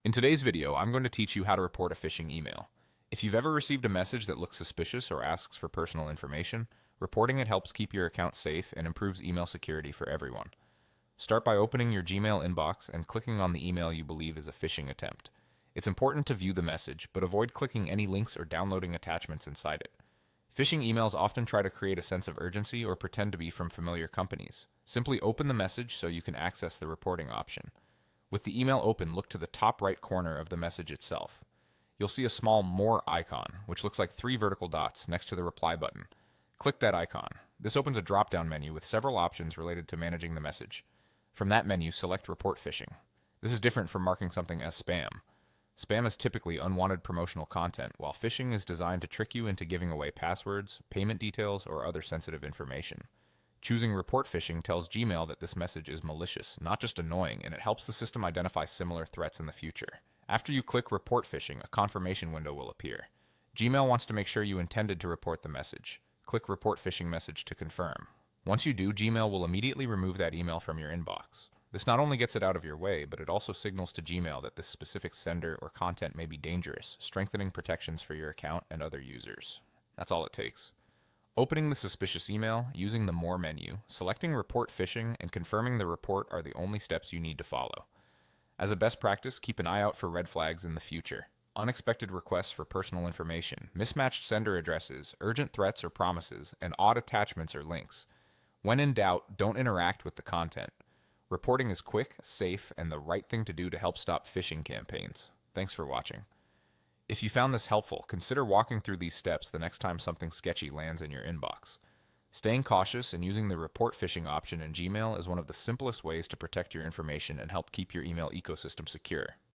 In today's video, I'm going to teach you how to report a phishing email. If you've ever received a message that looks suspicious or asks for personal information, reporting it helps keep your account safe and improves email security for everyone. Start by opening your Gmail inbox and clicking on the email you believe is a phishing attempt. It's important to view the message, but avoid clicking any links or downloading attachments inside it. Phishing emails often try to create a sense of urgency or pretend to be from familiar companies. Simply open the message so you can access the reporting option. With the email open, look to the top right corner of the message itself. You'll see a small More icon, which looks like three vertical dots next to the reply button. Click that icon. This opens a drop-down menu with several options related to managing the message. From that menu, select Report Phishing. This is different from marking something as spam. Spam is typically unwanted promotional content, while phishing is designed to trick you into giving away passwords, payment details, or other sensitive information. Choosing Report Phishing tells Gmail that this message is malicious, not just annoying, and it helps the system identify similar threats in the future. After you click Report Phishing, a confirmation window will appear. Gmail wants to make sure you intended to report the message. Click Report Phishing Message to confirm. Once you do, Gmail will immediately remove that email from your inbox. This not only gets it out of your way, but it also signals to Gmail that this specific sender or content may be dangerous, strengthening protections for your account and other users. That's all it takes. Opening the suspicious email, using the More menu, selecting Report Phishing, and confirming the report are the only steps you need to follow. As a best practice, keep an eye out for red flags in the future. Unexpected requests for personal information, mismatched sender addresses, urgent threats or promises, and odd attachments or links. When in doubt, don't interact with the content. Reporting is quick, safe, and the right thing to do to help stop phishing campaigns. Thanks for watching. If you found this helpful, consider walking through these steps the next time something sketchy lands in your inbox. Staying cautious and using the report phishing option in Gmail is one of the simplest ways to protect your information and help keep your email ecosystem secure.